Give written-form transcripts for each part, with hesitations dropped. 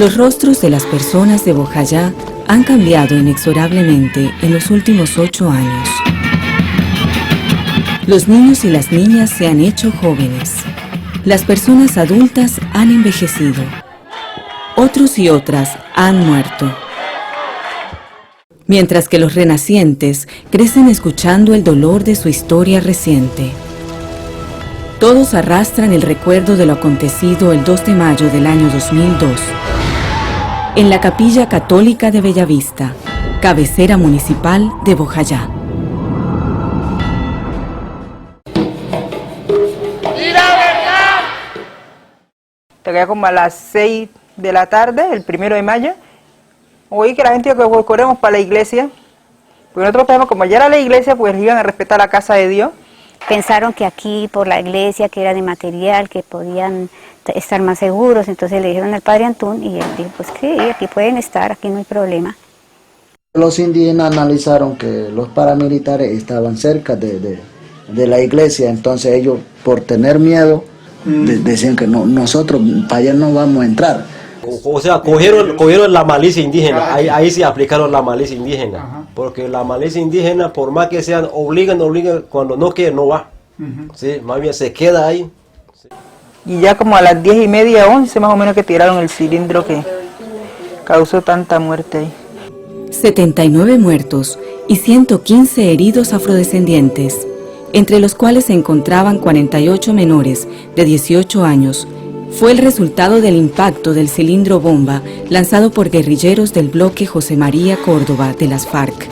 Los rostros de las personas de Bojayá han cambiado inexorablemente en los últimos 8 años. Los niños y las niñas se han hecho jóvenes. Las personas adultas han envejecido. Otros y otras han muerto. Mientras que los renacientes crecen escuchando el dolor de su historia reciente. Todos arrastran el recuerdo de lo acontecido el 2 de mayo del año 2002, en la Capilla Católica de Bellavista, cabecera municipal de Bojayá. Llegué como a las 6 de la tarde, el 1 de mayo. Oí que la gente dijo que corremos para la iglesia. Porque nosotros pensamos, como ya era la iglesia, pues iban a respetar la casa de Dios. Pensaron que aquí, por la iglesia, que era de material, que podían estar más seguros. Entonces le dijeron al padre Antún y él dijo, pues sí, aquí pueden estar, aquí no hay problema. Los indígenas analizaron que los paramilitares estaban cerca de la iglesia, entonces ellos, por tener miedo, decían que no, nosotros para allá no vamos a entrar. O sea, cogieron la malicia indígena, ahí sí aplicaron la malicia indígena, porque la malicia indígena, por más que sean, obligan, cuando no quiere, no va. Sí, más bien se queda ahí. Sí. Y ya como a las 10:30, 11 más o menos que tiraron el cilindro que causó tanta muerte ahí. 79 muertos y 115 heridos afrodescendientes, entre los cuales se encontraban 48 menores de 18 años, fue el resultado del impacto del cilindro bomba lanzado por guerrilleros del bloque José María Córdoba de las FARC,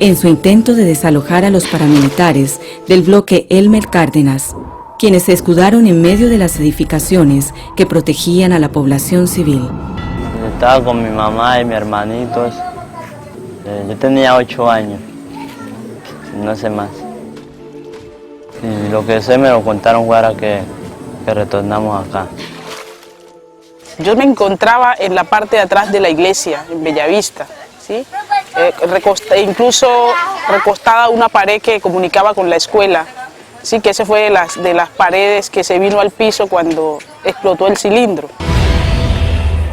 en su intento de desalojar a los paramilitares del bloque Elmer Cárdenas, quienes se escudaron en medio de las edificaciones que protegían a la población civil. Estaba con mi mamá y mis hermanitos. Yo tenía 8 años, no sé más. Y lo que sé me lo contaron ahora que retornamos acá. Yo me encontraba en la parte de atrás de la iglesia, en Bellavista, ¿sí? Incluso recostada a una pared que comunicaba con la escuela, ¿sí? Que ese fue de las paredes que se vino al piso cuando explotó el cilindro.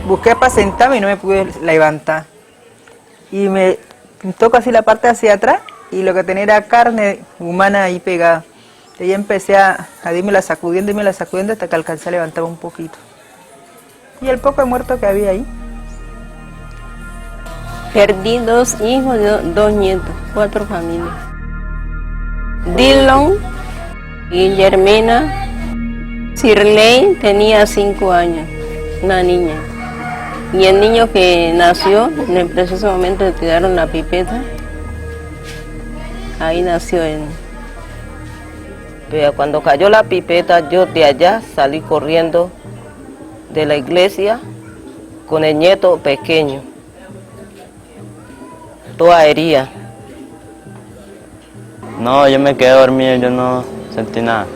Busqué para sentarme y no me pude levantar. Y me toco así la parte hacia atrás y lo que tenía era carne humana ahí pegada. Y ahí empecé a irme sacudiendo hasta que alcancé a levantar un poquito. Y el poco de muerto que había ahí. Perdí 2 hijos, 2 nietos, 4 familias. Dillon, Guillermina, Shirley tenía 5 años, una niña. Y el niño que nació, en el preciso momento le tiraron la pipeta. Ahí nació él. Pero cuando cayó la pipeta, yo de allá salí corriendo de la iglesia con el nieto pequeño, toda herida. No, yo me quedé dormido, yo no sentí nada.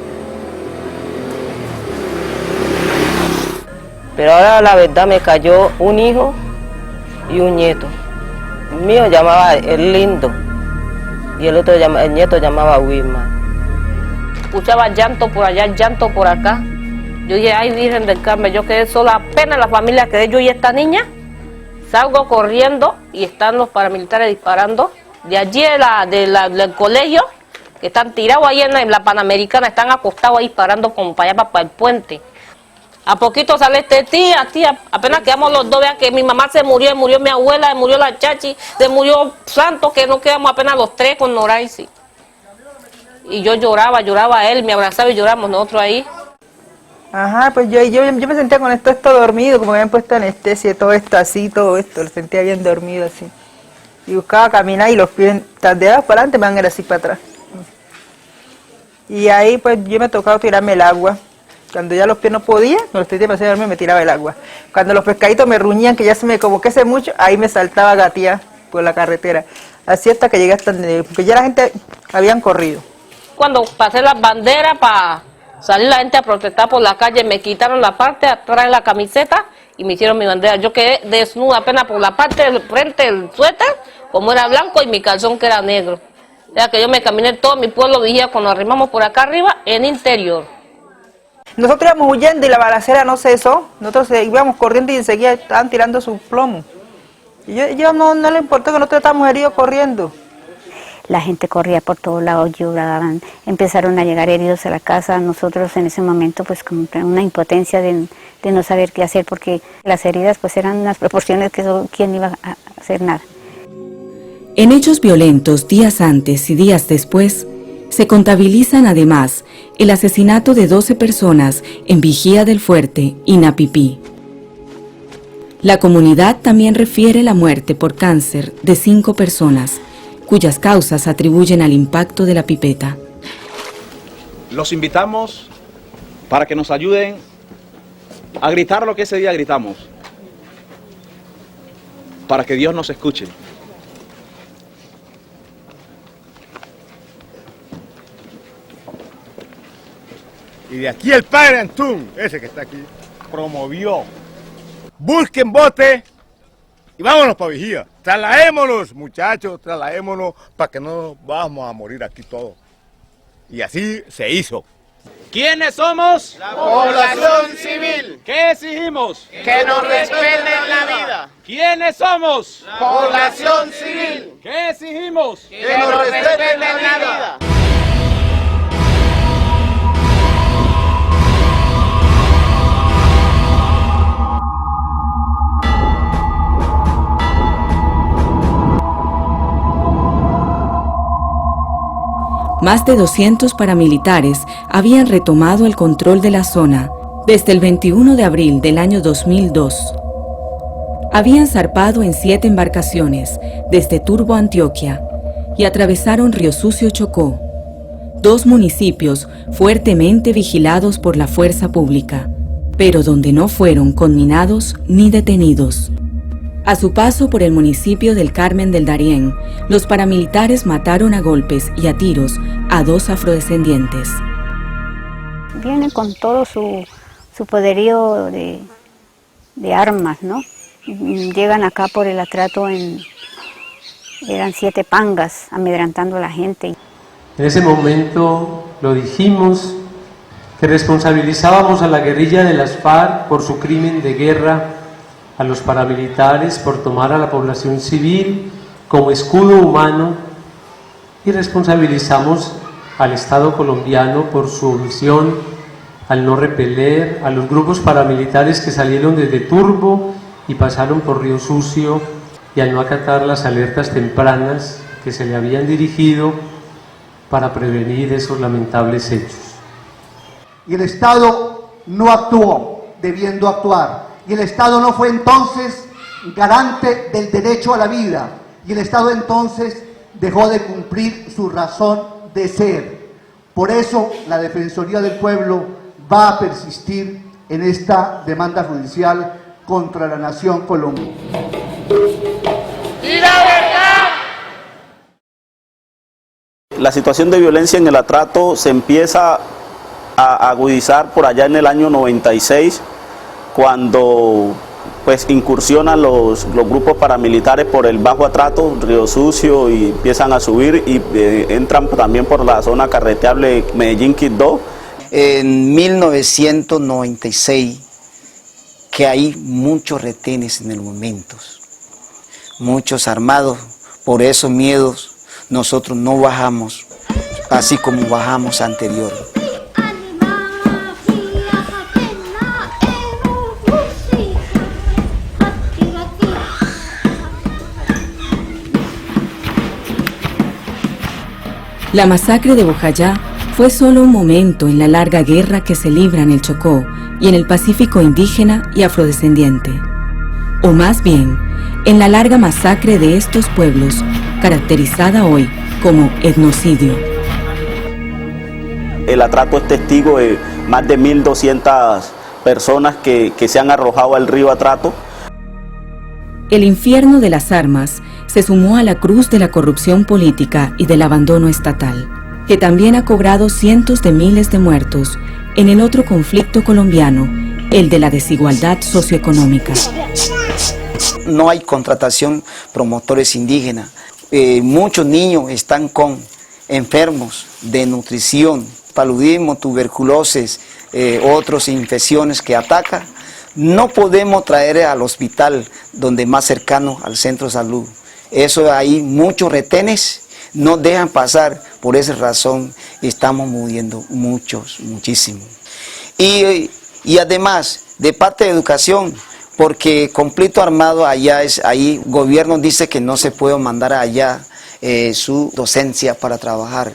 Pero ahora la verdad me cayó un hijo y un nieto. El mío llamaba El Lindo y el nieto llamaba Wilma. Escuchaba llanto por allá, llanto por acá. Yo dije, ay Virgen del Carmen, yo quedé sola, apenas la familia quedé yo y esta niña. Salgo corriendo y están los paramilitares disparando. De allí del colegio, que están tirados ahí en la Panamericana, están acostados ahí disparando como para allá, para el puente. A poquito sale tía, apenas quedamos los dos, vean que mi mamá se murió mi abuela, se murió la chachi, se murió Santo, que no quedamos apenas los 3 con Noraisi. Y yo lloraba él, me abrazaba y lloramos nosotros ahí. Ajá, pues yo me sentía con esto dormido, como me habían puesto anestesia, todo esto, lo sentía bien dormido así. Y buscaba caminar y los pies tandeados para adelante, me van a ir así para atrás. Y ahí pues yo me tocaba tirarme el agua. Cuando ya los pies no podía, me los tenía para dormir, me tiraba el agua. Cuando los pescaditos me ruñían, que ya se me como que hace mucho, ahí me saltaba a gatear por la carretera. Así hasta que llegué hasta donde, porque ya la gente habían corrido. Cuando pasé las banderas para salir la gente a protestar por la calle, me quitaron la parte de atrás de la camiseta y me hicieron mi bandera. Yo quedé desnuda apenas por la parte del frente del suéter, como era blanco, y mi calzón que era negro. O sea que yo me caminé todo mi pueblo vigía cuando arrimamos por acá arriba en interior. Nosotros íbamos huyendo y la balacera no cesó. Nosotros íbamos corriendo y enseguida estaban tirando sus plomos. Y yo no le importó que nosotros estábamos heridos corriendo. La gente corría por todos lados, lloraban, empezaron a llegar heridos a la casa. Nosotros en ese momento pues con una impotencia de no saber qué hacer, porque las heridas pues eran unas proporciones que quién iba a hacer nada. En hechos violentos, días antes y días después, se contabilizan además el asesinato de 12 personas en Vigía del Fuerte, Inapipí. La comunidad también refiere la muerte por cáncer de 5 personas, cuyas causas atribuyen al impacto de la pipeta. Los invitamos para que nos ayuden a gritar lo que ese día gritamos, para que Dios nos escuche. Y de aquí el padre Antún, ese que está aquí, promovió: busquen bote y vámonos para Vigía. Traslaémonos, muchachos, traslaémonos para que no vamos a morir aquí todos. Y así se hizo. ¿Quiénes somos? La población civil. ¿Qué exigimos? Que nos respeten la vida. ¿Quiénes somos? La población civil. ¿Qué exigimos? Que nos respeten la vida. Más de 200 paramilitares habían retomado el control de la zona desde el 21 de abril del año 2002. Habían zarpado en 7 embarcaciones desde Turbo, Antioquia, y atravesaron Río Sucio, Chocó, 2 municipios fuertemente vigilados por la fuerza pública, pero donde no fueron conminados ni detenidos. A su paso por el municipio del Carmen del Darién, los paramilitares mataron a golpes y a tiros a 2 afrodescendientes. Vienen con todo su poderío de armas, ¿no? Llegan acá por el atrato, eran 7 pangas amedrantando a la gente. En ese momento lo dijimos, que responsabilizábamos a la guerrilla de las FARC por su crimen de guerra, a los paramilitares por tomar a la población civil como escudo humano, y responsabilizamos al Estado colombiano por su omisión al no repeler a los grupos paramilitares que salieron desde Turbo y pasaron por Río Sucio, y al no acatar las alertas tempranas que se le habían dirigido para prevenir esos lamentables hechos. Y el Estado no actuó debiendo actuar. Y el Estado no fue entonces garante del derecho a la vida. Y el Estado entonces dejó de cumplir su razón de ser. Por eso la Defensoría del Pueblo va a persistir en esta demanda judicial contra la nación Colombia. ¡Y la verdad! La situación de violencia en el atrato se empieza a agudizar por allá en el año 96, cuando pues incursionan los grupos paramilitares por el Bajo Atrato, Río Sucio, y empiezan a subir y entran también por la zona carreteable Medellín-Quibdó. En 1996, que hay muchos retenes en el momento, muchos armados, por esos miedos nosotros no bajamos, así como bajamos anterior. La masacre de Bojayá fue solo un momento en la larga guerra que se libra en el Chocó y en el Pacífico indígena y afrodescendiente. O más bien, en la larga masacre de estos pueblos, caracterizada hoy como etnocidio. El atrato es testigo de más de 1.200 personas que se han arrojado al río Atrato. El infierno de las armas se sumó a la cruz de la corrupción política y del abandono estatal, que también ha cobrado cientos de miles de muertos en el otro conflicto colombiano, el de la desigualdad socioeconómica. No hay contratación promotores indígenas. Muchos niños están enfermos de nutrición, paludismo, tuberculosis, otras infecciones que atacan, no podemos traer al hospital donde más cercano al centro de salud. Eso hay muchos retenes, no dejan pasar, por esa razón estamos muriendo muchísimo. Y además, de parte de educación, porque conflicto armado allá ahí gobierno dice que no se puede mandar allá su docencia para trabajar.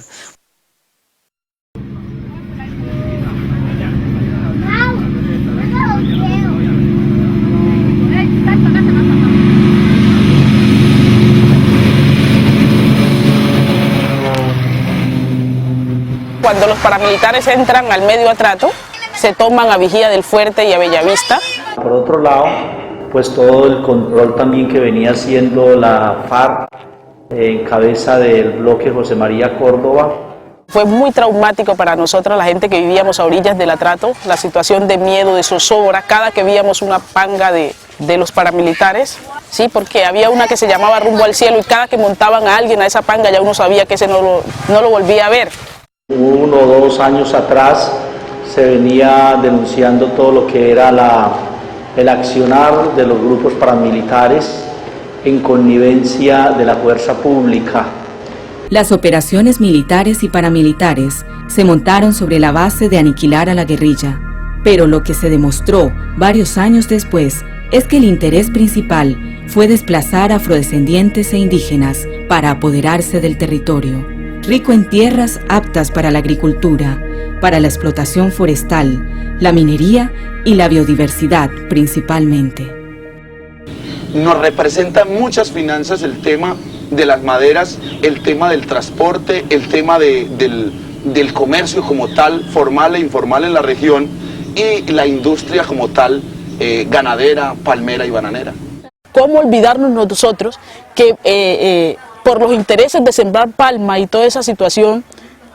Cuando los paramilitares entran al medio atrato, se toman a Vigía del Fuerte y a Bellavista. Por otro lado, pues todo el control también que venía haciendo la FARC en cabeza del bloque José María Córdoba. Fue muy traumático para nosotros, la gente que vivíamos a orillas del atrato, la situación de miedo, de zozobra, cada que veíamos una panga de los paramilitares, sí, porque había una que se llamaba Rumbo al Cielo y cada que montaban a alguien a esa panga ya uno sabía que ese no lo volvía a ver. 1 o 2 años atrás se venía denunciando todo lo que era el accionar de los grupos paramilitares en connivencia de la fuerza pública. Las operaciones militares y paramilitares se montaron sobre la base de aniquilar a la guerrilla, pero lo que se demostró varios años después es que el interés principal fue desplazar a afrodescendientes e indígenas para apoderarse del territorio, rico en tierras aptas para la agricultura, para la explotación forestal, la minería y la biodiversidad principalmente. Nos representa muchas finanzas el tema de las maderas, el tema del transporte, el tema del comercio como tal, formal e informal en la región, y la industria como tal, ganadera, palmera y bananera. ¿Cómo olvidarnos nosotros que por los intereses de sembrar palma y toda esa situación,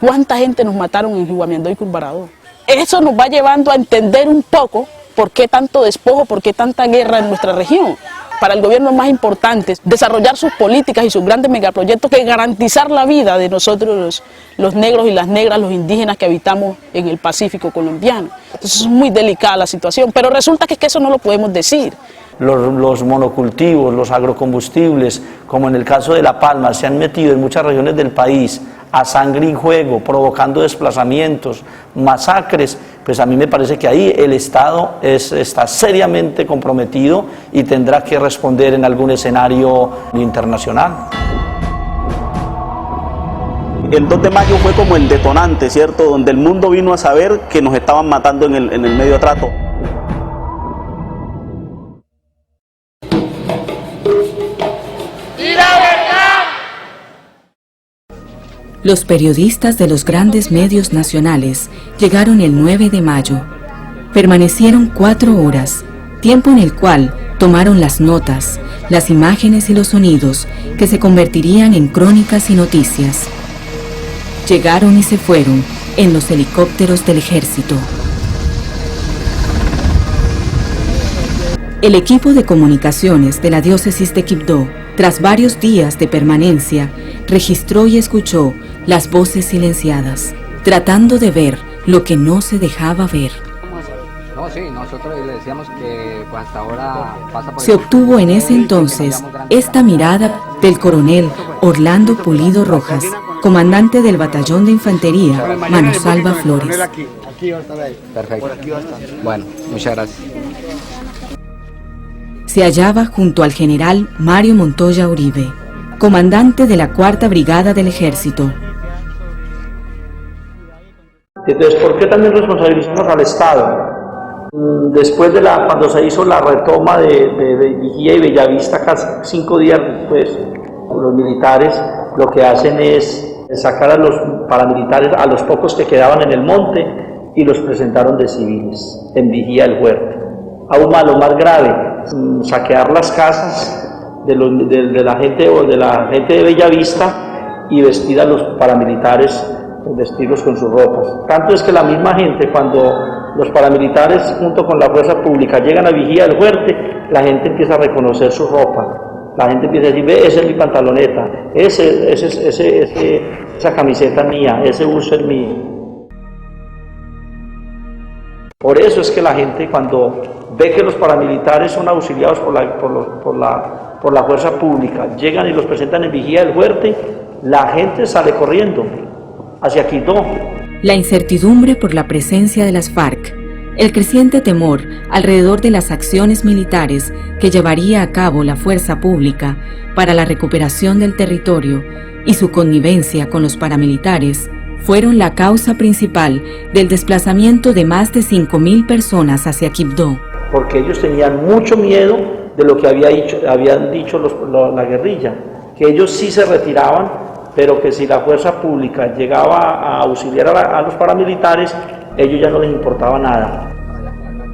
cuánta gente nos mataron en Jiguamiandó y Curvarado? Eso nos va llevando a entender un poco por qué tanto despojo, por qué tanta guerra en nuestra región. Para el gobierno es más importante desarrollar sus políticas y sus grandes megaproyectos que garantizar la vida de nosotros los negros y las negras, los indígenas que habitamos en el Pacífico colombiano. Entonces es muy delicada la situación, pero resulta que eso no lo podemos decir. Los monocultivos, los agrocombustibles, como en el caso de la palma, se han metido en muchas regiones del país a sangre y juego, provocando desplazamientos, masacres. Pues a mí me parece que ahí el Estado está seriamente comprometido y tendrá que responder en algún escenario internacional. El 2 de mayo fue como el detonante, ¿cierto? Donde el mundo vino a saber que nos estaban matando en el medio atrato. Los periodistas de los grandes medios nacionales llegaron el 9 de mayo. Permanecieron 4 horas, tiempo en el cual tomaron las notas, las imágenes y los sonidos que se convertirían en crónicas y noticias. Llegaron y se fueron en los helicópteros del ejército. El equipo de comunicaciones de la diócesis de Quibdó, tras varios días de permanencia, registró y escuchó las voces silenciadas, tratando de ver lo que no se dejaba ver. No, sí, nosotros le decíamos que hasta ahora pasa por... Se obtuvo en ese entonces esta mirada del coronel Orlando Pulido Rojas, comandante del batallón de infantería Manosalva Flores. Perfecto. Bueno, muchas gracias. Se hallaba junto al general Mario Montoya Uribe, comandante de la 4ª Brigada del Ejército. Entonces, ¿por qué también responsabilizamos al Estado? Después de cuando se hizo la retoma de Vigía y Bellavista, casi 5 días después, los militares lo que hacen es sacar a los paramilitares, a los pocos que quedaban en el monte, y los presentaron de civiles en Vigía del Fuerte. Aún más, lo más grave, saquear las casas de la gente de Bellavista y vestir a los paramilitares, vestirlos con sus ropas. Tanto es que la misma gente, cuando los paramilitares junto con la fuerza pública llegan a Vigía del Fuerte, la gente empieza a reconocer su ropa. La gente empieza a decir, ve, esa es mi pantaloneta, esa camiseta es mía, ese buzo es mío. Por eso es que la gente, cuando ve que los paramilitares son auxiliados por la fuerza pública, llegan y los presentan en vigía del fuerte, la gente sale corriendo hacia Quibdó. La incertidumbre por la presencia de las FARC, el creciente temor alrededor de las acciones militares que llevaría a cabo la fuerza pública para la recuperación del territorio y su connivencia con los paramilitares fueron la causa principal del desplazamiento de más de 5.000 personas hacia Quibdó. Porque ellos tenían mucho miedo de lo que habían dicho la guerrilla, que ellos sí se retiraban, pero que si la fuerza pública llegaba a auxiliar a los paramilitares, ellos ya no les importaba nada.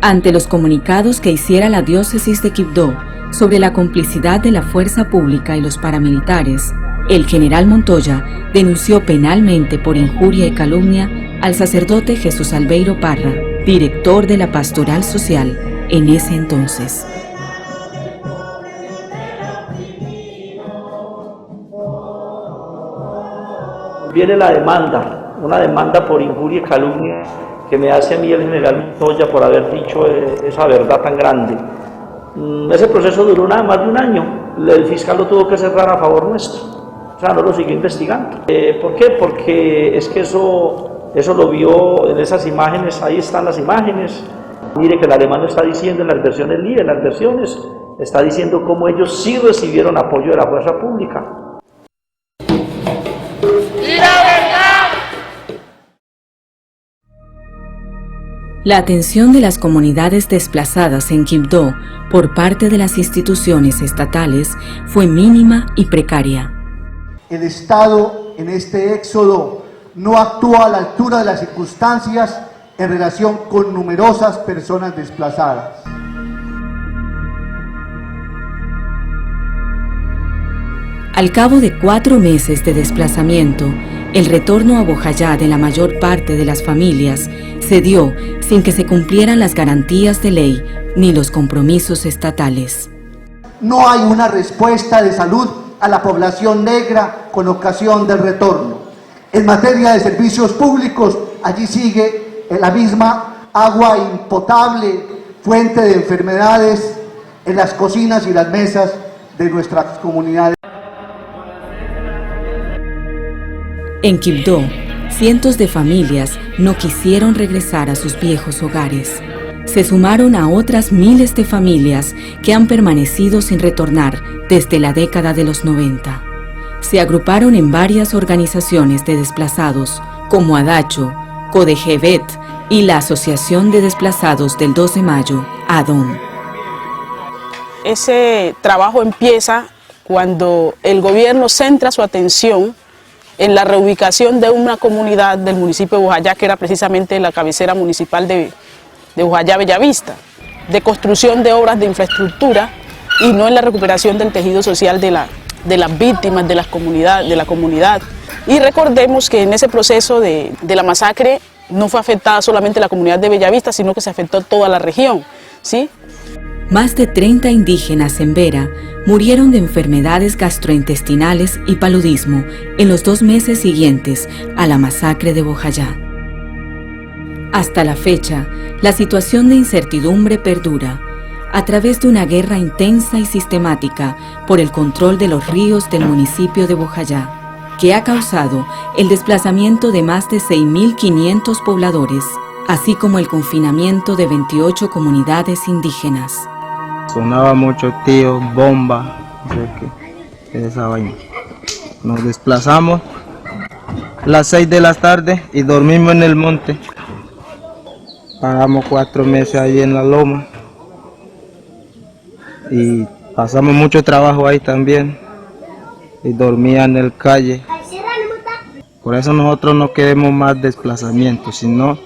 Ante los comunicados que hiciera la diócesis de Quibdó sobre la complicidad de la fuerza pública y los paramilitares, el general Montoya denunció penalmente por injuria y calumnia al sacerdote Jesús Albeiro Parra, director de la Pastoral Social en ese entonces. Viene la demanda, una demanda por injuria y calumnia que me hace a mí el general Montoya por haber dicho esa verdad tan grande. Ese proceso duró nada más de un año, el fiscal lo tuvo que cerrar a favor nuestro, o sea, no lo siguió investigando. ¿Por qué? Porque es que eso lo vio en esas imágenes, ahí están las imágenes. Mire que el alemán lo está diciendo en las versiones libres, en las versiones, está diciendo cómo ellos sí recibieron apoyo de la fuerza pública. La atención de las comunidades desplazadas en Quibdó por parte de las instituciones estatales fue mínima y precaria. El Estado en este éxodo no actuó a la altura de las circunstancias en relación con numerosas personas desplazadas. Al cabo de 4 meses de desplazamiento, el retorno a Bojayá de la mayor parte de las familias se dio sin que se cumplieran las garantías de ley ni los compromisos estatales. No hay una respuesta de salud a la población negra con ocasión del retorno. En materia de servicios públicos, allí sigue la misma agua impotable, fuente de enfermedades en las cocinas y las mesas de nuestras comunidades. En Quibdó, cientos de familias no quisieron regresar a sus viejos hogares. Se sumaron a otras miles de familias que han permanecido sin retornar desde la década de los 90. Se agruparon en varias organizaciones de desplazados como Adacho, Codegebet y la Asociación de Desplazados del 2 de Mayo, ADOM. Ese trabajo empieza cuando el gobierno centra su atención en la reubicación de una comunidad del municipio de Bojayá, que era precisamente la cabecera municipal de Bojayá Bellavista, de construcción de obras de infraestructura y no en la recuperación del tejido social de las víctimas de la comunidad. Y recordemos que en ese proceso de la masacre no fue afectada solamente la comunidad de Bellavista, sino que se afectó toda la región, ¿sí? Más de 30 indígenas en Vera murieron de enfermedades gastrointestinales y paludismo en los 2 meses siguientes a la masacre de Bojayá. Hasta la fecha, la situación de incertidumbre perdura a través de una guerra intensa y sistemática por el control de los ríos del municipio de Bojayá, que ha causado el desplazamiento de más de 6.500 pobladores, así como el confinamiento de 28 comunidades indígenas. Sonaba mucho tío, bomba, no sé qué, esa vaina. Nos desplazamos a las 6 de la tarde y dormimos en el monte. Pagamos 4 meses ahí en la loma y pasamos mucho trabajo ahí también y dormía en el calle. Por eso nosotros no queremos más desplazamientos, sino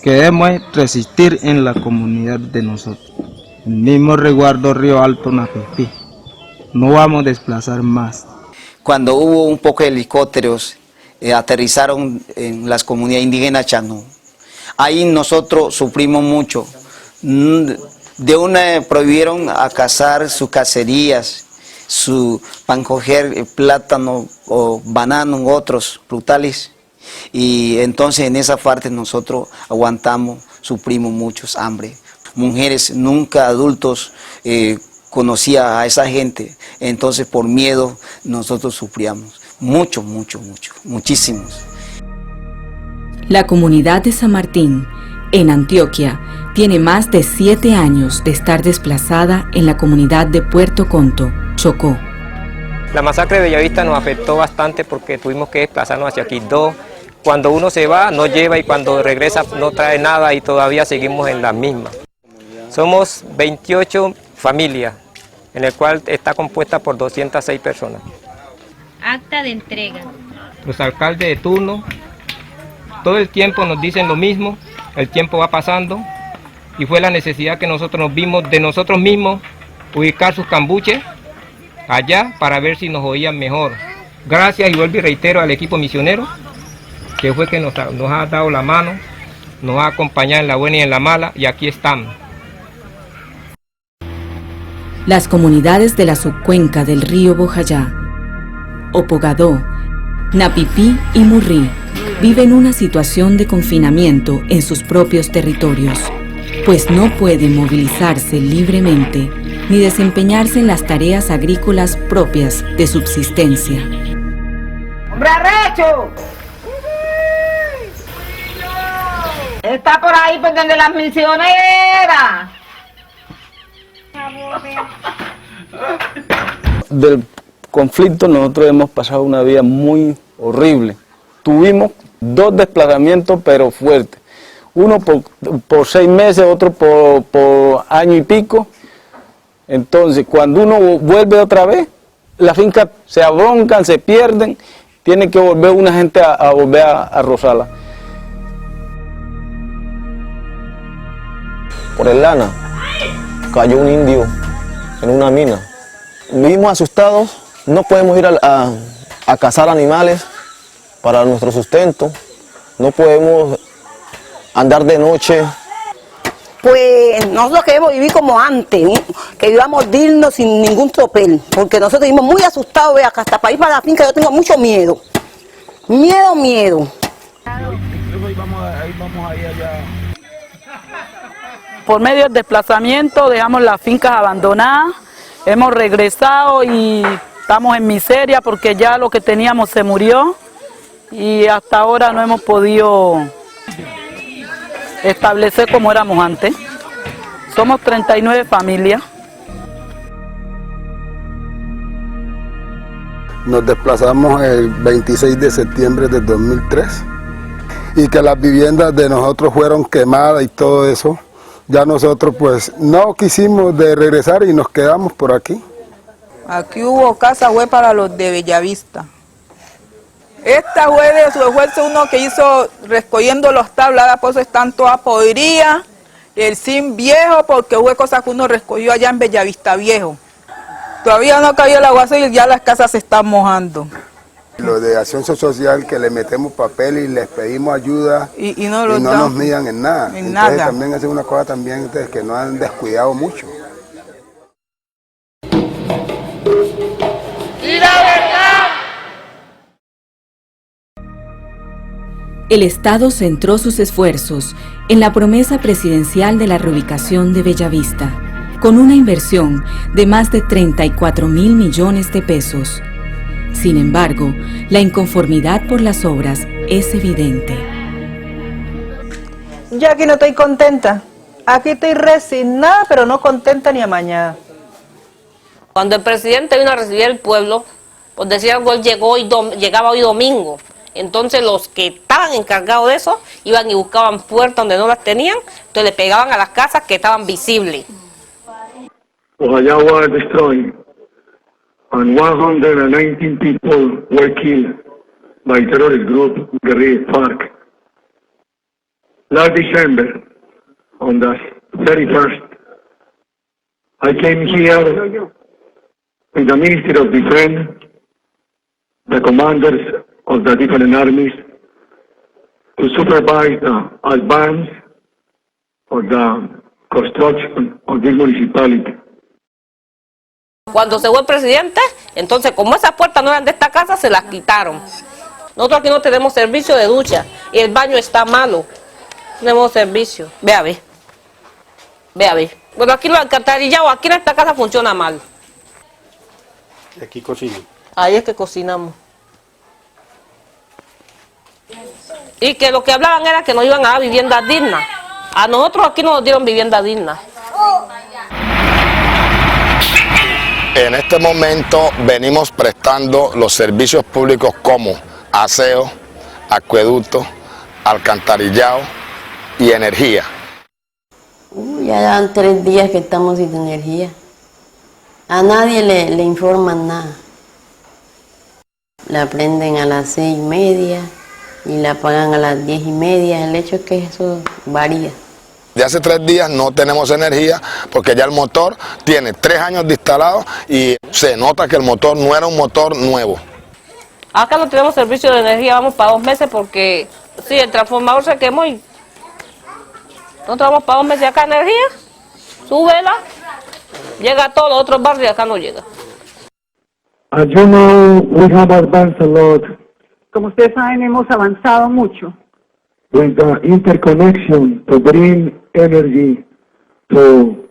queremos resistir en la comunidad de nosotros. El mismo resguardo Río Alto Napipí. No vamos a desplazar más. Cuando hubo un poco de helicópteros, aterrizaron en las comunidades indígenas Chanú. Ahí nosotros sufrimos mucho. De una prohibieron a cazar sus cacerías, para coger plátano o banano, otros frutales. Y entonces en esa parte nosotros aguantamos sufrimos muchos hambre. Mujeres, nunca adultos conocía a esa gente, entonces por miedo nosotros sufríamos. Muchísimos. La comunidad de San Martín, en Antioquia, tiene más de 7 años de estar desplazada en la comunidad de Puerto Conto, Chocó. La masacre de Bellavista nos afectó bastante porque tuvimos que desplazarnos hacia Quibdó. Cuando uno se va, no lleva, y cuando regresa no trae nada, y todavía seguimos en la misma. Somos 28 familias, en el cual está compuesta por 206 personas. Acta de entrega. Los alcaldes de turno, todo el tiempo nos dicen lo mismo, el tiempo va pasando, y fue la necesidad que nosotros nos vimos de nosotros mismos ubicar sus cambuches allá para ver si nos oían mejor. Gracias, y vuelvo y reitero, al equipo misionero, que fue que nos ha dado la mano, nos ha acompañado en la buena y en la mala, y aquí estamos. Las comunidades de la subcuenca del río Bojayá, Opogadó, Napipí y Murrí viven una situación de confinamiento en sus propios territorios, pues no pueden movilizarse libremente ni desempeñarse en las tareas agrícolas propias de subsistencia. ¡Hombre arrecho! Está por ahí por donde las misioneras. Del conflicto nosotros hemos pasado una vida muy horrible. Tuvimos 2 desplazamientos pero fuertes. Uno por 6 meses, otro por año y pico. Entonces cuando uno vuelve otra vez, las fincas se abroncan, se pierden, tiene que volver una gente a volver a rozarla. Por el Lana cayó un indio en una mina. Vivimos asustados, no podemos ir a cazar animales para nuestro sustento, no podemos andar de noche. Pues nosotros queremos vivir como antes, ¿no? Que vivamos dignos sin ningún tropel, porque nosotros vivimos muy asustados, vea, que hasta para ir para la finca yo tengo mucho miedo. Miedo. Por medio del desplazamiento dejamos las fincas abandonadas, hemos regresado y estamos en miseria porque ya lo que teníamos se murió y hasta ahora no hemos podido establecer como éramos antes. Somos 39 familias. Nos desplazamos el 26 de septiembre del 2003 y que las viviendas de nosotros fueron quemadas y todo eso. Ya nosotros pues no quisimos de regresar y nos quedamos por aquí. Aquí hubo casa fue para los de Bellavista. Esta fue de su esfuerzo uno que hizo recogiendo los tablas, por eso están todas podridas. El zinc viejo, porque fue cosas que uno recogió allá en Bellavista Viejo. Todavía no cayó el aguacero y ya las casas se están mojando. Los de Acción Social que le metemos papel y les pedimos ayuda y no nos miran en nada. En Entonces nada. también es una cosa también ustedes que no han descuidado mucho. ¡Y la verdad! El Estado centró sus esfuerzos en la promesa presidencial de la reubicación de Bellavista, con una inversión de más de 34.000 millones de pesos. Sin embargo, la inconformidad por las obras es evidente. Yo aquí no estoy contenta. Aquí estoy resignada, pero no contenta ni amañada. Cuando el presidente vino a recibir el pueblo, pues decían que él llegaba hoy domingo. Entonces los que estaban encargados de eso iban y buscaban puertas donde no las tenían, entonces le pegaban a las casas que estaban visibles. Bojayá was destroyed and 119 people were killed by terrorist group Guerrilla FARC. Last December, on the 31st, I came here with the Ministry of Defense, the commanders of the different armies, to supervise the advance of the construction of this municipality. Cuando se fue el presidente, entonces como esas puertas no eran de esta casa, se las quitaron. Nosotros aquí no tenemos servicio de ducha y el baño está malo. Tenemos servicio. Ve a ver. Ve a ver. Bueno, aquí lo alcantarillado, aquí en esta casa funciona mal. ¿Y aquí cocinan? Ahí es que cocinamos. Y que lo que hablaban era que nos iban a dar viviendas dignas. A nosotros aquí no nos dieron viviendas dignas. En este momento venimos prestando los servicios públicos como aseo, acueducto, alcantarillado y energía. Ya dan 3 días que estamos sin energía. A nadie le informan nada. La prenden a las 6:30 y la apagan a las 10:30. El hecho es que eso varía. De hace 3 días no tenemos energía porque ya el motor tiene 3 años de instalado y se nota que el motor no era un motor nuevo. Acá no tenemos servicio de energía, vamos para 2 meses porque sí, el transformador se quemó y nosotros vamos para 2 meses acá energía, súbela, llega a todos los otros barrios y acá no llega. As you know, we have advanced a lot Como ustedes saben, hemos avanzado mucho with the interconnection to bring energy to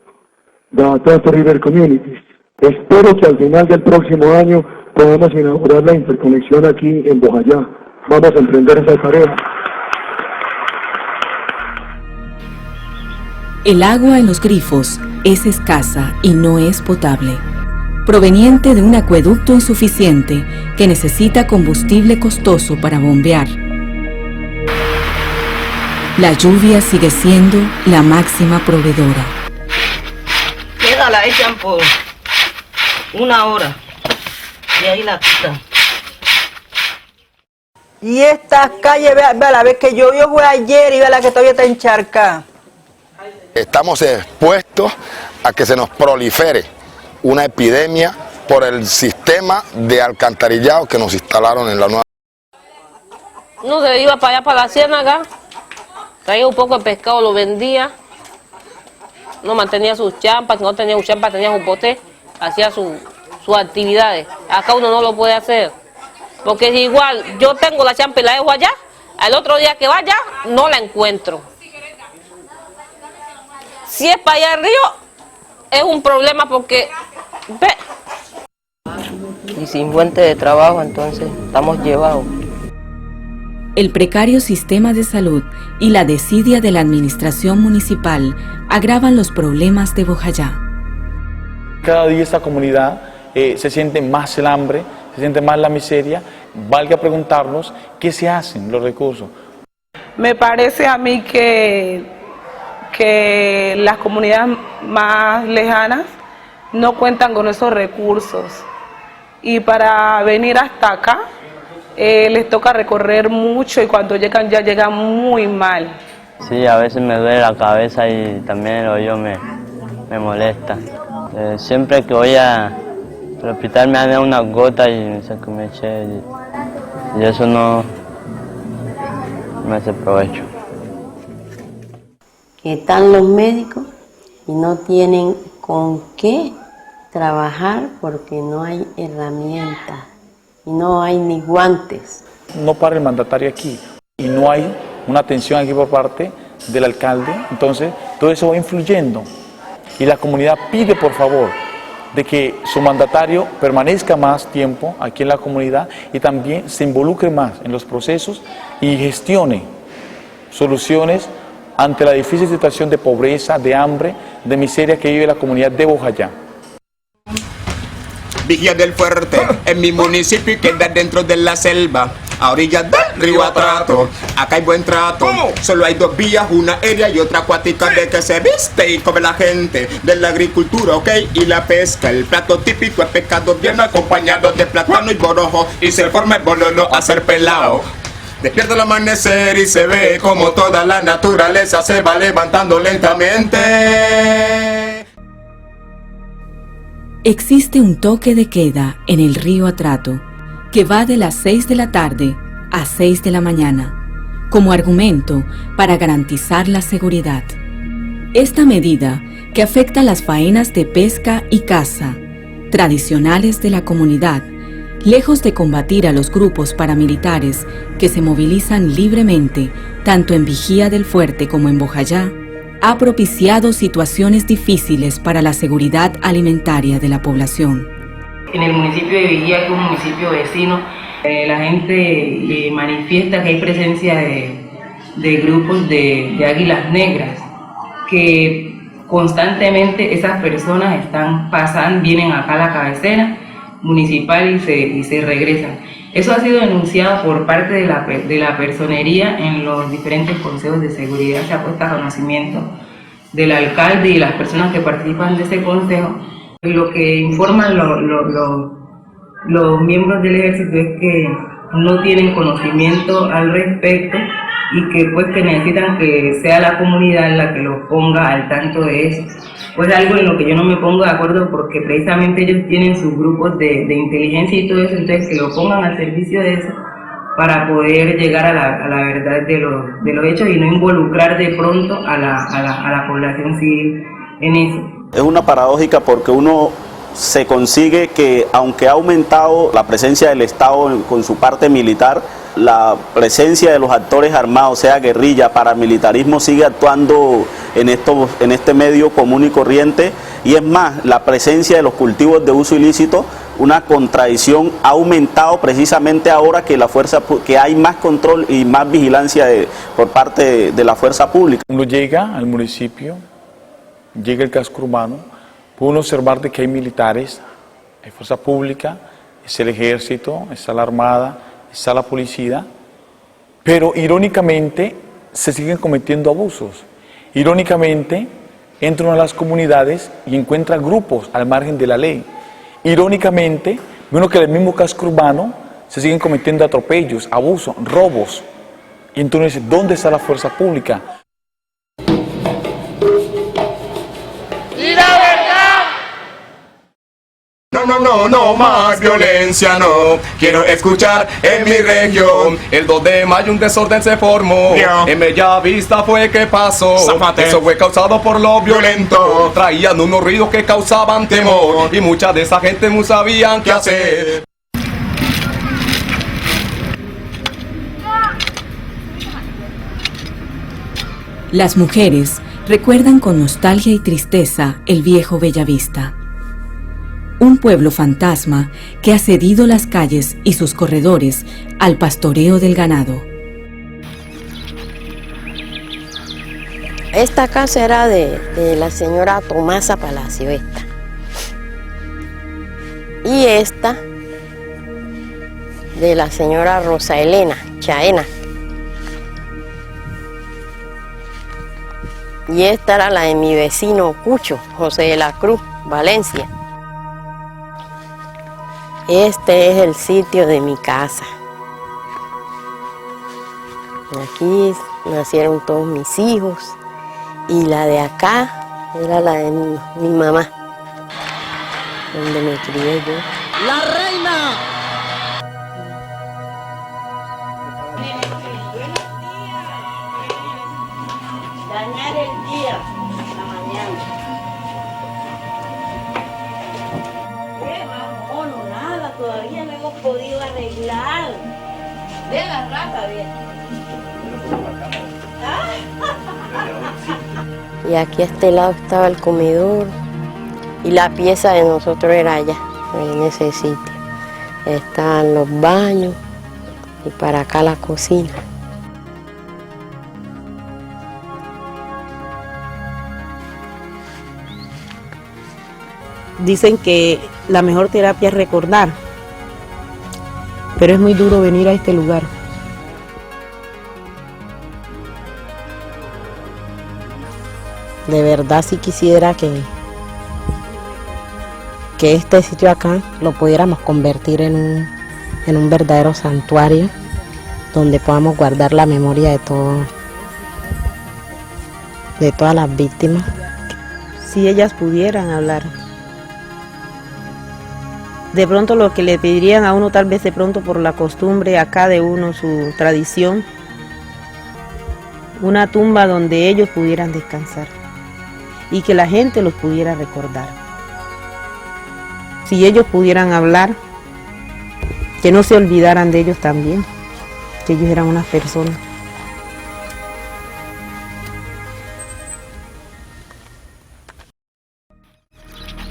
the Tosto River communities. Espero que al final del próximo año podamos inaugurar la interconexión aquí en Bojayá. Vamos a emprender esa tarea. El agua en los grifos es escasa y no es potable, proveniente de un acueducto insuficiente que necesita combustible costoso para bombear. La lluvia sigue siendo la máxima proveedora. Queda la echan por 1 hora y ahí la quitan. Y esta calle, vea la vez que llovió fue ayer y vea la que todavía está encharcada. Estamos expuestos a que se nos prolifere una epidemia por el sistema de alcantarillado que nos instalaron en la nueva. No se iba para allá, para la ciénaga, traía un poco de pescado, lo vendía, no mantenía sus champas, no tenía sus champas, tenía sus botes, hacía sus actividades. Acá uno no lo puede hacer, porque si igual yo tengo la champa y la dejo allá, al otro día que vaya no la encuentro. Si es para allá al río, es un problema porque, ve. Y sin fuente de trabajo, entonces estamos llevados. El precario sistema de salud y la desidia de la administración municipal agravan los problemas de Bojayá. Cada día esta comunidad se siente más el hambre, se siente más la miseria. Valga preguntarnos qué se hacen los recursos. Me parece a mí que las comunidades más lejanas no cuentan con esos recursos y para venir hasta acá les toca recorrer mucho y cuando llegan ya llegan muy mal. Sí, a veces me duele la cabeza y también el oído me molesta. Siempre que voy al hospital me dan una gota y me saco me eché y eso no me hace provecho. Que están los médicos y no tienen con qué trabajar porque no hay herramientas y no hay ni guantes. No para el mandatario aquí y no hay una atención aquí por parte del alcalde, entonces todo eso va influyendo y la comunidad pide por favor de que su mandatario permanezca más tiempo aquí en la comunidad y también se involucre más en los procesos y gestione soluciones ante la difícil situación de pobreza, de hambre, de miseria que vive la comunidad de Bojayá. Vigía del Fuerte, en mi municipio y queda dentro de la selva, a orillas del río Atrato. Acá hay buen trato, solo hay 2 vías, una aérea y otra acuática de que se viste y come la gente, de la agricultura, ok, y la pesca. El plato típico es pescado bien acompañado de plátano y borojo y se forma el bololo a ser pelado. Despierta el amanecer y se ve como toda la naturaleza se va levantando lentamente. Existe un toque de queda en el río Atrato que va de las 6 de la tarde a 6 de la mañana, como argumento para garantizar la seguridad. Esta medida, que afecta las faenas de pesca y caza tradicionales de la comunidad, Lejos de combatir a los grupos paramilitares que se movilizan libremente, tanto en Vigía del Fuerte como en Bojayá, ha propiciado situaciones difíciles para la seguridad alimentaria de la población. En el municipio de Vigía, que es un municipio vecino, la gente manifiesta que hay presencia de grupos de águilas negras, que constantemente esas personas vienen acá a la cabecera municipal y se regresan. Eso ha sido denunciado por parte de la personería en los diferentes consejos de seguridad. Se ha puesto a conocimiento del alcalde y las personas que participan de ese consejo. Lo que informan los miembros del ejército es que no tienen conocimiento al respecto y que necesitan que sea la comunidad la que los ponga al tanto de eso. Pues algo en lo que yo no me pongo de acuerdo, porque precisamente ellos tienen sus grupos de inteligencia y todo eso, entonces que lo pongan al servicio de eso para poder llegar a la verdad de los hechos y no involucrar de pronto a la población civil en eso. Es una paradójica porque uno se consigue que, aunque ha aumentado la presencia del Estado con su parte militar, la presencia de los actores armados, sea guerrilla, paramilitarismo, sigue actuando en este medio común y corriente, y es más, la presencia de los cultivos de uso ilícito, una contradicción, ha aumentado precisamente ahora que hay más control y más vigilancia por parte de la fuerza pública. Uno llega al municipio, llega el casco urbano, puede observar de que hay militares, hay fuerza pública, es el ejército, está la armada, está la policía, pero irónicamente se siguen cometiendo abusos. Irónicamente entran a las comunidades y encuentran grupos al margen de la ley. Irónicamente, vemos que en el mismo casco urbano se siguen cometiendo atropellos, abusos, robos. Y entonces, ¿dónde está la fuerza pública? No más violencia, no quiero escuchar en mi región. El 2 de mayo un desorden se formó, en Bellavista fue que pasó. Eso fue causado por lo violento, traían unos ruidos que causaban temor y mucha de esa gente no sabían qué hacer. Las mujeres recuerdan con nostalgia y tristeza el viejo Bellavista. Un pueblo fantasma que ha cedido las calles y sus corredores al pastoreo del ganado. Esta casa era de la señora Tomasa Palacio, esta. Y esta de la señora Rosa Elena Chaena. Y esta era la de mi vecino Cucho, José de la Cruz, Valencia. Este es el sitio de mi casa. Aquí nacieron todos mis hijos y la de acá era la de mi mamá, donde me crié yo. ¡La reina! Dañar el día, la mañana. Todavía no hemos podido arreglar. De la rata, bien. Y aquí a este lado estaba el comedor y la pieza de nosotros era allá, en ese sitio. Estaban los baños y para acá la cocina. Dicen que la mejor terapia es recordar, pero es muy duro venir a este lugar. De verdad sí quisiera que este sitio acá lo pudiéramos convertir en un verdadero santuario donde podamos guardar la memoria de todas las víctimas. Si ellas pudieran hablar. De pronto lo que le pedirían a uno, tal vez de pronto por la costumbre acá de uno, su tradición, una tumba donde ellos pudieran descansar y que la gente los pudiera recordar. Si ellos pudieran hablar, que no se olvidaran de ellos también, que ellos eran unas personas.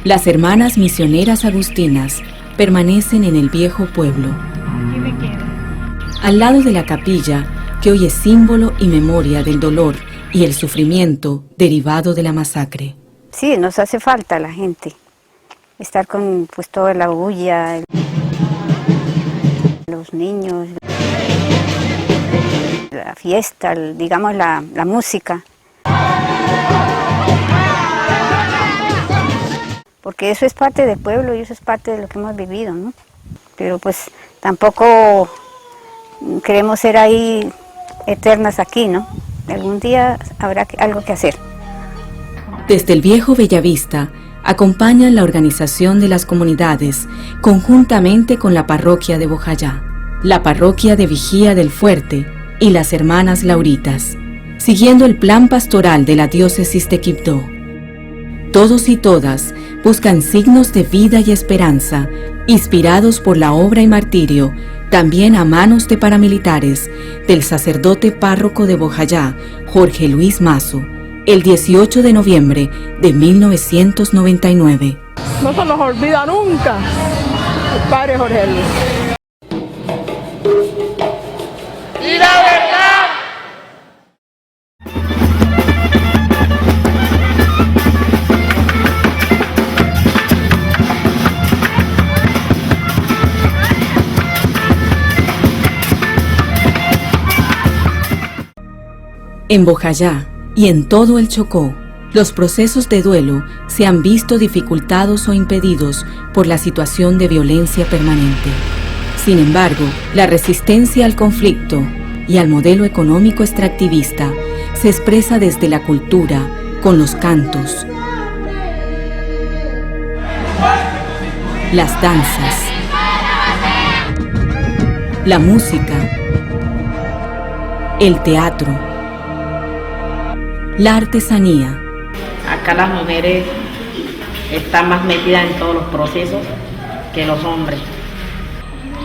Las hermanas misioneras agustinas permanecen en el viejo pueblo, al lado de la capilla que hoy es símbolo y memoria del dolor y el sufrimiento derivado de la masacre. Sí, nos hace falta la gente, estar con pues toda la bulla, los niños, la fiesta, digamos la música. Porque eso es parte del pueblo y eso es parte de lo que hemos vivido, ¿no? Pero pues tampoco queremos ser ahí eternas aquí, ¿no? Algún día habrá algo que hacer. Desde el viejo Bellavista acompañan la organización de las comunidades conjuntamente con la parroquia de Bojayá, la parroquia de Vigía del Fuerte y las hermanas Lauritas, siguiendo el plan pastoral de la diócesis de Quibdó. Todos y todas buscan signos de vida y esperanza, inspirados por la obra y martirio, también a manos de paramilitares, del sacerdote párroco de Bojayá, Jorge Luis Mazo, el 18 de noviembre de 1999. No se nos olvida nunca el padre Jorge Luis. ¡Y la verdad! En Bojayá y en todo el Chocó, los procesos de duelo se han visto dificultados o impedidos por la situación de violencia permanente. Sin embargo, la resistencia al conflicto y al modelo económico extractivista se expresa desde la cultura, con los cantos, las danzas, la música, el teatro, la artesanía. Acá las mujeres están más metidas en todos los procesos que los hombres.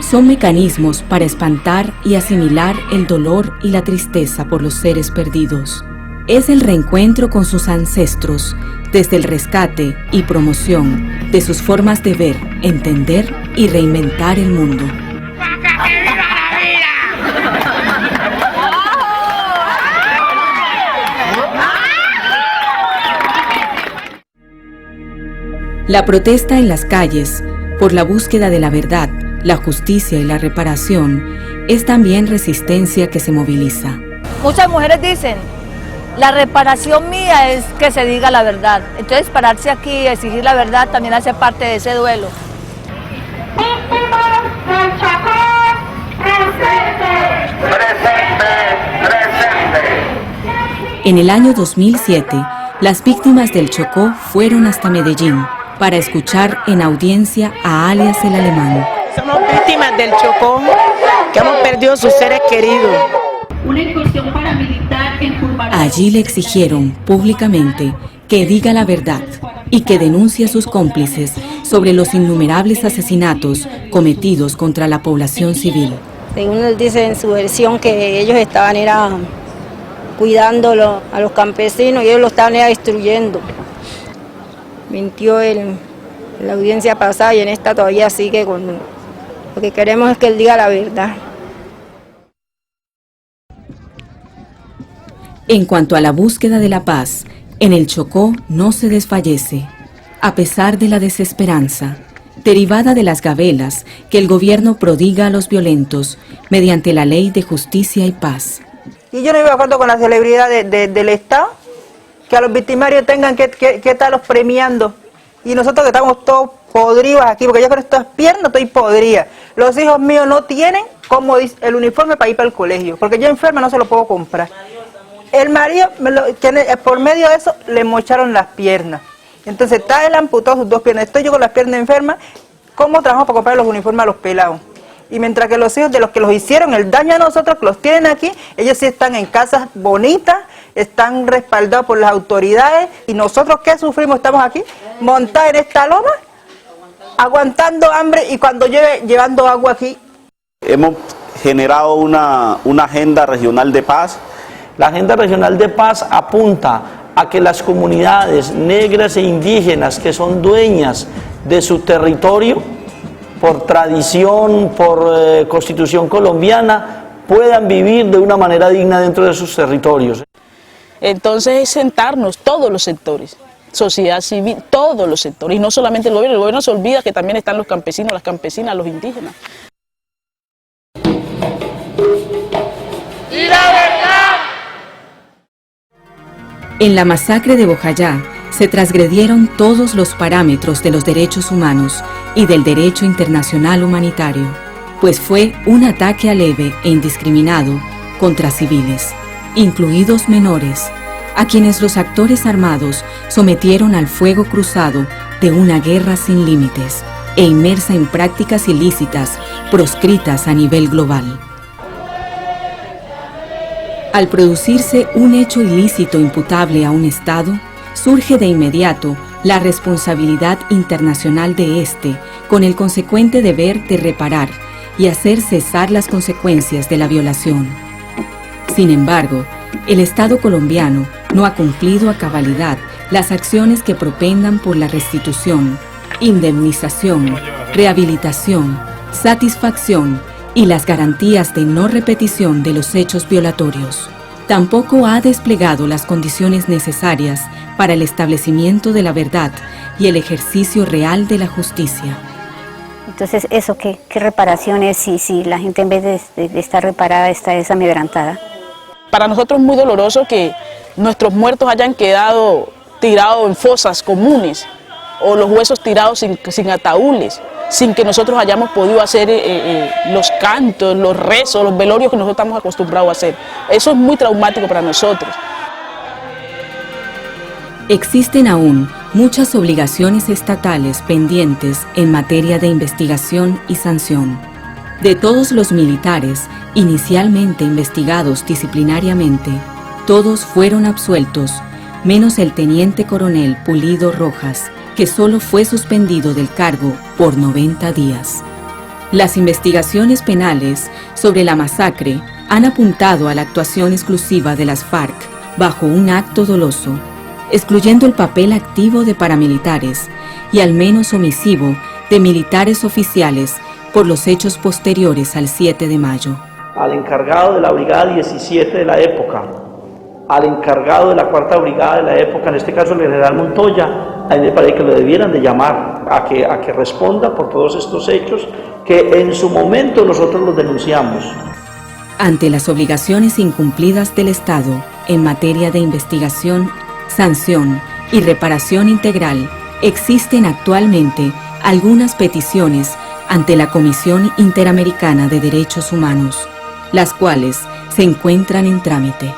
Son mecanismos para espantar y asimilar el dolor y la tristeza por los seres perdidos. Es el reencuentro con sus ancestros, desde el rescate y promoción de sus formas de ver, entender y reinventar el mundo. La protesta en las calles por la búsqueda de la verdad, la justicia y la reparación es también resistencia que se moviliza. Muchas mujeres dicen, la reparación mía es que se diga la verdad. Entonces pararse aquí y exigir la verdad también hace parte de ese duelo. En el año 2007, las víctimas del Chocó fueron hasta Medellín para escuchar en audiencia a alias el Alemán. Somos víctimas del Chocó, que hemos perdido sus seres queridos. Una incursión paramilitar en Curvará. Allí le exigieron públicamente que diga la verdad y que denuncie a sus cómplices sobre los innumerables asesinatos cometidos contra la población civil. Según él dice en su versión que ellos estaban cuidando a los campesinos y ellos lo estaban destruyendo. Mintió en la audiencia pasada y en esta todavía sigue con... Lo que queremos es que él diga la verdad. En cuanto a la búsqueda de la paz, en el Chocó no se desfallece, a pesar de la desesperanza, derivada de las gabelas que el gobierno prodiga a los violentos mediante la ley de justicia y paz. Y yo no iba de acuerdo con la celebridad del Estado, que a los victimarios tengan que estarlos premiando. Y nosotros que estamos todos podridos aquí, porque yo con estas piernas estoy podrida. Los hijos míos no tienen como el uniforme para ir para el colegio, porque yo enferma no se lo puedo comprar. El marido, por medio de eso, le mocharon las piernas. Entonces está él amputado sus dos piernas. Estoy yo con las piernas enfermas. ¿Cómo trabajamos para comprar los uniformes a los pelados? Y mientras que los hijos de los que los hicieron el daño a nosotros, que los tienen aquí, ellos sí están en casas bonitas, están respaldados por las autoridades. Y nosotros, ¿qué sufrimos? Estamos aquí, montados en esta loma, aguantando hambre, y cuando llueve, llevando agua aquí hemos generado una agenda regional de paz. La agenda regional de paz apunta a que las comunidades negras e indígenas que son dueñas de su territorio, por tradición, por constitución colombiana, puedan vivir de una manera digna dentro de sus territorios. Entonces es sentarnos todos los sectores, sociedad civil, todos los sectores, y no solamente el gobierno se olvida que también están los campesinos, las campesinas, los indígenas. ¡Y la verdad! En la masacre de Bojayá se transgredieron todos los parámetros de los derechos humanos y del derecho internacional humanitario, pues fue un ataque aleve e indiscriminado contra civiles, incluidos menores, a quienes los actores armados sometieron al fuego cruzado de una guerra sin límites e inmersa en prácticas ilícitas proscritas a nivel global. Al producirse un hecho ilícito imputable a un Estado, surge de inmediato la responsabilidad internacional de éste, con el consecuente deber de reparar y hacer cesar las consecuencias de la violación. Sin embargo, el Estado colombiano no ha cumplido a cabalidad las acciones que propendan por la restitución, indemnización, rehabilitación, satisfacción y las garantías de no repetición de los hechos violatorios. Tampoco ha desplegado las condiciones necesarias para el establecimiento de la verdad y el ejercicio real de la justicia. Entonces, ¿eso qué reparación es si la gente en vez de estar reparada está desamedrentada? Para nosotros es muy doloroso que nuestros muertos hayan quedado tirados en fosas comunes o los huesos tirados sin ataúdes, sin que nosotros hayamos podido hacer los cantos, los rezos, los velorios que nosotros estamos acostumbrados a hacer. Eso es muy traumático para nosotros. Existen aún muchas obligaciones estatales pendientes en materia de investigación y sanción. De todos los militares inicialmente investigados disciplinariamente, todos fueron absueltos, menos el teniente coronel Pulido Rojas, que solo fue suspendido del cargo por 90 días. Las investigaciones penales sobre la masacre han apuntado a la actuación exclusiva de las FARC bajo un acto doloso, excluyendo el papel activo de paramilitares y al menos omisivo de militares oficiales por los hechos posteriores al 7 de mayo. Al encargado de la Brigada 17 de la época, al encargado de la 4ª Brigada de la época, en este caso el general Montoya, a mí me parece que lo debieran de llamar a que responda por todos estos hechos que en su momento nosotros los denunciamos. Ante las obligaciones incumplidas del Estado en materia de investigación, sanción y reparación integral, existen actualmente algunas peticiones ante la Comisión Interamericana de Derechos Humanos, las cuales se encuentran en trámite.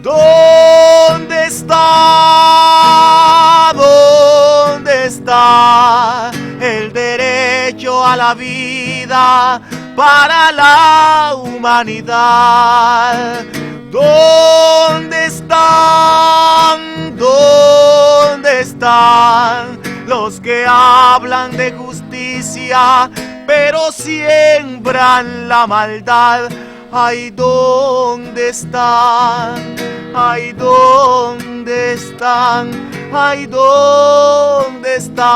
¿Dónde está? ¿Dónde está el derecho a la vida para la humanidad? ¿Dónde están? ¿Dónde están los que hablan de justicia pero siembran la maldad? Ay, ¿dónde están? Ay, ¿dónde están? Ay, ¿dónde están?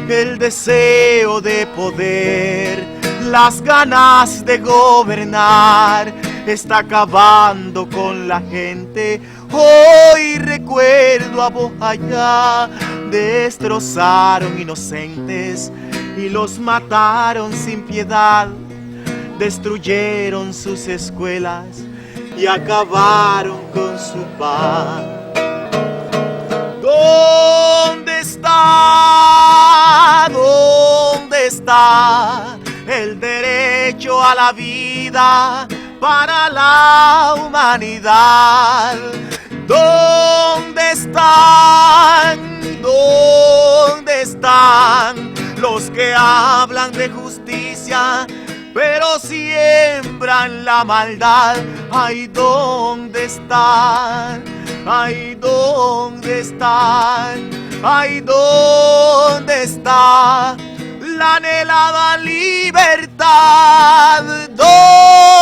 El deseo de poder, las ganas de gobernar, está acabando con la gente. Hoy recuerdo a Bojayá, destrozaron inocentes y los mataron sin piedad, destruyeron sus escuelas y acabaron con su paz. ¿Dónde está? ¿Dónde está el derecho a la vida para la humanidad? ¿Dónde están? ¿Dónde están los los que hablan de justicia, pero siembran la maldad. Ay, ¿dónde están? Ay, ¿dónde están? Ay, ¿dónde está la anhelada libertad? ¿Dónde